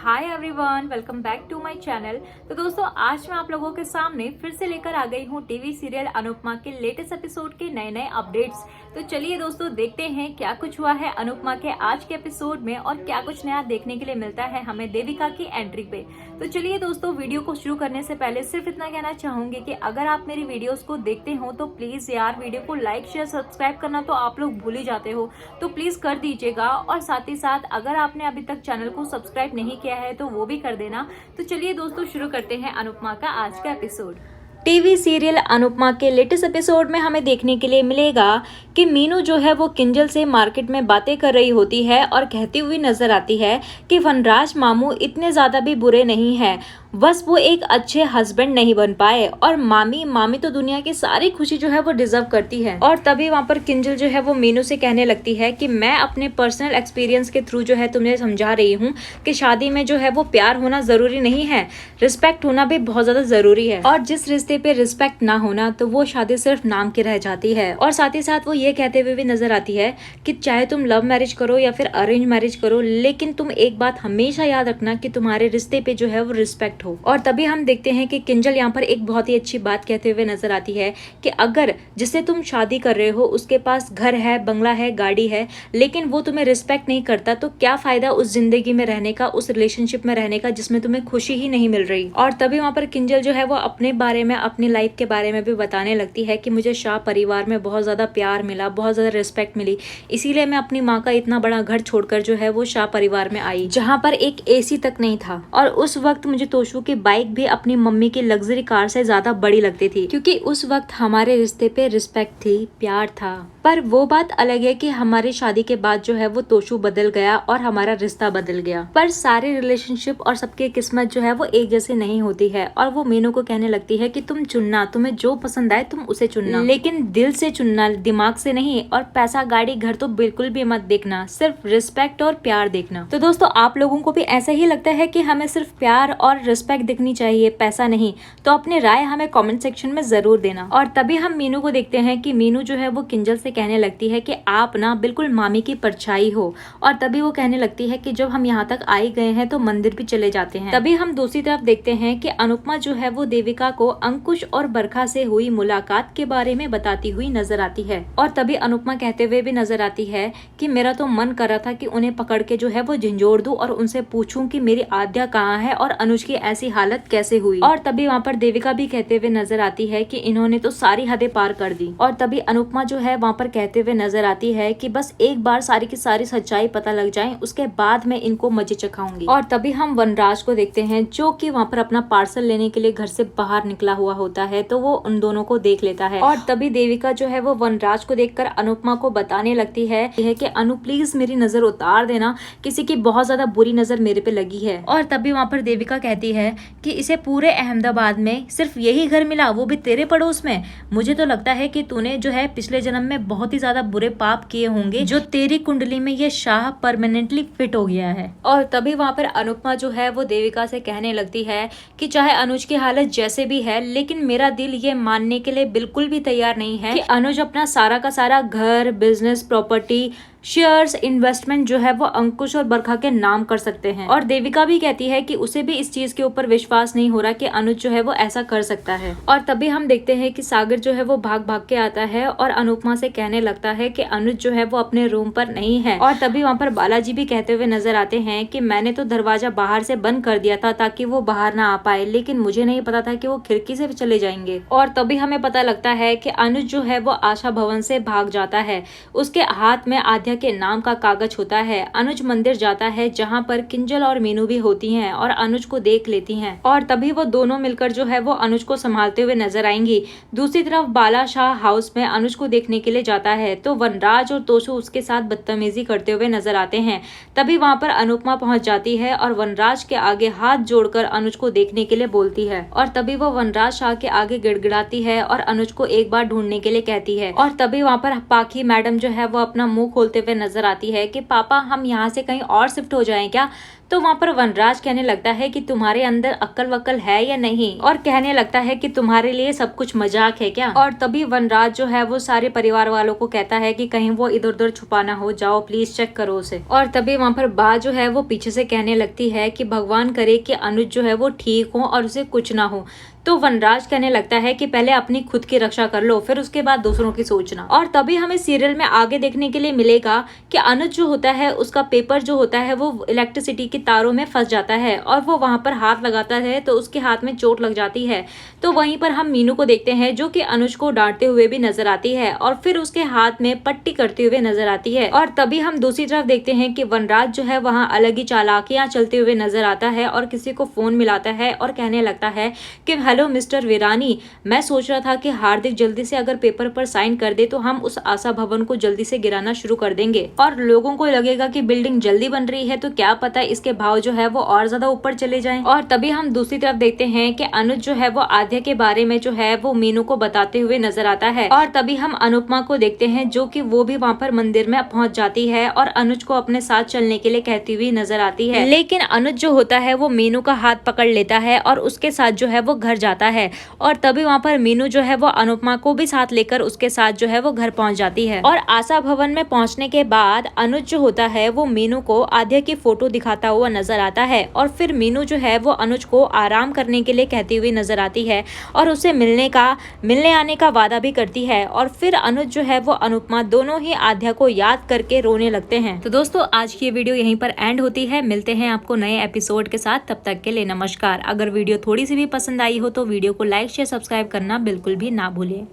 Hi everyone, welcome back to my channel. तो दोस्तों, आज मैं आप लोगों के सामने फिर से लेकर आ गई हूँ टीवी सीरियल अनुपमा के लेटेस्ट एपिसोड के नए नए अपडेट्स। तो चलिए दोस्तों, देखते हैं क्या कुछ हुआ है अनुपमा के आज के एपिसोड में और क्या कुछ नया देखने के लिए मिलता है हमें देविका की एंट्री पे। तो चलिए दोस्तों, वीडियो को शुरू करने से पहले सिर्फ इतना कहना चाहूंगी कि अगर आप मेरी वीडियोस को देखते हो तो प्लीज यार वीडियो को लाइक शेयर सब्सक्राइब करना तो आप लोग भूल ही जाते हो, तो प्लीज कर दीजिएगा। और साथ ही साथ अगर आपने अभी तक चैनल को सब्सक्राइब नहीं किया है तो वो भी कर देना। तो चलिए दोस्तों, शुरू करते हैं अनुपमा का आज का एपिसोड। टीवी सीरियल अनुपमा के लेटेस्ट एपिसोड में हमें देखने के लिए मिलेगा कि मीनू जो है वो किंजल से मार्केट में बातें कर रही होती है और कहती हुई नजर आती है कि वनराज मामू इतने ज्यादा भी बुरे नहीं हैं, बस वो एक अच्छे हस्बैंड नहीं बन पाए और मामी तो दुनिया की सारी खुशी जो है वो डिजर्व करती है। और तभी वहाँ पर किंजल जो है वो मीनू से कहने लगती है कि मैं अपने पर्सनल एक्सपीरियंस के थ्रू जो है तुम्हें समझा रही हूँ कि शादी में जो है वो प्यार होना जरूरी नहीं है, रिस्पेक्ट होना भी बहुत ज्यादा जरूरी है। और जिस रिश्ते पे रिस्पेक्ट ना होना तो वो शादी सिर्फ नाम की रह जाती है। और साथ ही साथ वो ये कहते हुए भी नजर आती है कि चाहे तुम लव मैरिज करो या फिर अरेंज मैरिज करो, लेकिन तुम एक बात हमेशा याद रखना कि तुम्हारे रिश्ते पे जो है वो रिस्पेक्ट हो। और तभी हम देखते हैं कि किंजल यहाँ पर एक बहुत ही अच्छी बात कहते हुए नजर आती है कि अगर जिससे तुम शादी कर रहे हो उसके पास घर है, बंगला है, गाड़ी है, लेकिन वो तुम्हें रिस्पेक्ट नहीं करता तो क्या फायदा उस जिंदगी में रहने का, उस रिलेशनशिप में रहने का जिसमें तुम्हें खुशी ही नहीं मिल रही। और तभी वहाँ पर किंजल जो है वो अपने बारे में, अपनी लाइफ के बारे में भी बताने लगती है कि मुझे शाह परिवार में बहुत ज्यादा प्यार मिला, बहुत ज्यादा रिस्पेक्ट मिली, इसीलिए मैं अपनी माँ का इतना बड़ा घर छोड़कर जो है वो शाह परिवार में आई जहाँ पर एक एसी तक नहीं था। और उस वक्त मुझे तोशू की बाइक भी अपनी मम्मी की लग्जरी कार से ज्यादा बड़ी लगती थी, क्योंकि उस वक्त हमारे रिश्ते पे रिस्पेक्ट थी, प्यार था। पर वो बात अलग है कि हमारी शादी के बाद जो है वो तोशू बदल गया और हमारा रिश्ता बदल गया। पर सारे रिलेशनशिप और सबकी किस्मत जो है वो एक जैसे नहीं होती है। और वो मीनू को कहने लगती है कि तुम चुनना, तुम्हें जो पसंद आए तुम उसे चुनना, लेकिन दिल से चुनना, दिमाग से नहीं। और पैसा, गाड़ी, घर तो बिल्कुल भी मत देखना, सिर्फ रिस्पेक्ट और प्यार देखना। तो दोस्तों, आप लोगों को भी ऐसा ही लगता है कि हमें सिर्फ प्यार और रिस्पेक्ट दिखनी चाहिए, पैसा नहीं? तो अपनी राय हमें कमेंट सेक्शन में जरूर देना। और तभी हम मीनू को देखते हैं कि मीनू जो है वो किंजल से कहने लगती है कि आप ना बिल्कुल मामी की परछाई हो। और तभी वो कहने लगती है कि जब हम यहाँ तक आई गए हैं तो मंदिर भी चले जाते हैं। तभी हम दूसरी तरफ देखते हैं कि अनुपमा जो है वो देविका को अंकुश और बरखा से हुई मुलाकात के बारे में बताती हुई नजर आती है। और तभी अनुपमा कहते हुए भी नजर आती है कि मेरा तो मन कर रहा था कि उन्हें पकड़ के जो है वो झंझोड़ दूं और उनसे पूछूं कि मेरी आद्या कहाँ है और अनुज की ऐसी हालत कैसे हुई। और तभी वहाँ पर देविका भी कहते हुए नजर आती है कि इन्होंने तो सारी हदें पार कर दी। और तभी अनुपमा जो है वहाँ पर कहते हुए नजर आती है कि बस एक बार सारी की सारी सच्चाई पता लग जाए, उसके बाद मैं इनको मजे चखाऊंगी। और तभी हम वनराज को देखते हैं जो कि वहाँ पर अपना पार्सल लेने के लिए घर से बाहर निकला हुआ होता है। तो वो उन दोनों को देख लेता है। और तभी देविका जो है वो वनराज को देखकर अनुपमा को बताने लगती है कि अनु प्लीज मेरी नजर उतार देना, किसी की बहुत ज्यादा बुरी नजर मेरे पे लगी है। और तभी वहाँ पर देविका कहती है कि इसे पूरे अहमदाबाद में सिर्फ यही घर मिला, वो भी तेरे पड़ोस में। मुझे तो लगता है कि तूने जो है पिछले जन्म में बहुत ही ज्यादा बुरे पाप किए होंगे, जो तेरी कुंडली में ये शाह परमानेंटली फिट हो गया है। और तभी वहाँ पर अनुपमा जो है वो देविका से कहने लगती है कि चाहे अनुज की हालत जैसे भी है, लेकिन मेरा दिल ये मानने के लिए बिल्कुल भी तैयार नहीं है कि अनुज अपना सारा का सारा घर, बिजनेस, प्रॉपर्टी, शेयर्स, इन्वेस्टमेंट जो है वो अंकुश और बरखा के नाम कर सकते हैं। और देविका भी कहती है कि उसे भी इस चीज के ऊपर विश्वास नहीं हो रहा कि अनुज जो है वो ऐसा कर सकता है। और तभी हम देखते हैं कि सागर जो है वो भाग भाग के आता है और अनुपमा से कहने लगता है कि अनुज जो है वो अपने रूम पर नहीं है। और तभी वहाँ पर बालाजी भी कहते हुए नजर आते हैं कि मैंने तो दरवाजा बाहर से बंद कर दिया था ताकि वो बाहर ना आ पाए, लेकिन मुझे नहीं पता था कि वो खिड़की से चले जाएंगे। और तभी हमें पता लगता है कि अनुज जो है वो आशा भवन से भाग जाता है। उसके हाथ में आद्या के नाम का कागज होता है। अनुज मंदिर जाता है जहाँ पर किंजल और मीनू भी होती हैं और अनुज को देख लेती हैं। और तभी वो दोनों मिलकर जो है वो अनुज को संभालते हुए नजर आएंगी। दूसरी तरफ बाला शाह हाउस में अनुज को देखने के लिए जाता है तो वनराज और तोशू उसके साथ बदतमीजी करते हुए नजर आते हैं। तभी वहाँ पर अनुपमा पहुंच जाती है और वनराज के आगे हाथ जोड़कर अनुज को देखने के लिए बोलती है। और तभी वो वनराज शाह के आगे गिड़गिड़ाती है और अनुज को एक बार ढूंढने के लिए कहती है। और तभी वहाँ पर पाखी मैडम जो है वो अपना मुंह खोलते हुए नजर आती है कि पापा हम यहाँ से कहीं और शिफ्ट हो जाएं क्या? तो वहाँ पर वनराज कहने लगता है कि तुम्हारे अंदर अक्ल वक्ल है या नहीं, और कहने लगता है कि तुम्हारे लिए सब कुछ मजाक है क्या। और तभी वनराज जो है वो सारे परिवार वालों को कहता है कि कहीं वो इधर उधर छुपा ना हो, जाओ प्लीज चेक करो उसे। और तभी वहाँ पर बा जो है वो पीछे से कहने लगती है कि भगवान करे कि अनुज जो है वो ठीक हो और उसे कुछ ना हो। तो वनराज कहने लगता है कि पहले अपनी खुद की रक्षा कर लो, फिर उसके बाद दूसरों की सोचना। और तभी हमें सीरियल में आगे देखने के लिए मिलेगा कि अनुज जो होता है उसका पेपर जो होता है वो इलेक्ट्रिसिटी की तारों में फंस जाता है और वो वहां पर हाथ लगाता है तो उसके हाथ में चोट लग जाती है। तो वहीं पर हम मीनू को देखते हैं जो कि अनुज को डांटते हुए भी नजर आती है और फिर उसके हाथ में पट्टी करते हुए नजर आती है। और तभी हम दूसरी तरफ देखते हैं कि वनराज जो है वहां अलग ही चालाकियां चलते हुए नजर आता है और किसी को फोन मिलाता है और कहने लगता है कि हेलो मिस्टर वीरानी, मैं सोच रहा था कि हार्दिक जल्दी से अगर पेपर पर साइन कर दे तो हम उस आशा भवन को जल्दी से गिराना शुरू कर देंगे और लोगों को लगेगा कि बिल्डिंग जल्दी बन रही है, तो क्या पता इसके भाव जो है वो और ज्यादा ऊपर चले जाएं। और तभी हम दूसरी तरफ देखते हैं कि अनुज जो है वो आद्या के बारे में जो है वो मीनू को बताते हुए नजर आता है। और तभी हम अनुपमा को देखते हैं जो कि वो भी वहाँ पर मंदिर में पहुंच जाती है और अनुज को अपने साथ चलने के लिए कहती हुई नजर आती है। लेकिन अनुज जो होता है वो मीनू का हाथ पकड़ लेता है और उसके साथ जो है वो घर जाता है। और तभी वहाँ पर मीनू जो है वो अनुपमा को भी साथ लेकर उसके साथ जो है वो घर पहुंच जाती है। और आशा भवन में पहुंचने के बाद अनुज जो होता है वो मीनू को आद्या की फोटो दिखाता हुआ नजर आता है और फिर मीनू जो है वो अनुज को आराम करने के लिए कहती हुई नजर आती है और उसे मिलने आने का वादा भी करती है। और फिर अनुज जो है वो अनुपमा दोनों ही आद्या को याद करके रोने लगते हैं। तो दोस्तों आज की ये वीडियो यहीं पर एंड होती है, मिलते हैं आपको नए एपिसोड के साथ, तब तक के लिए नमस्कार। अगर वीडियो थोड़ी सी भी पसंद आई हो तो वीडियो को लाइक शेयर सब्सक्राइब करना बिल्कुल भी ना भूलिए।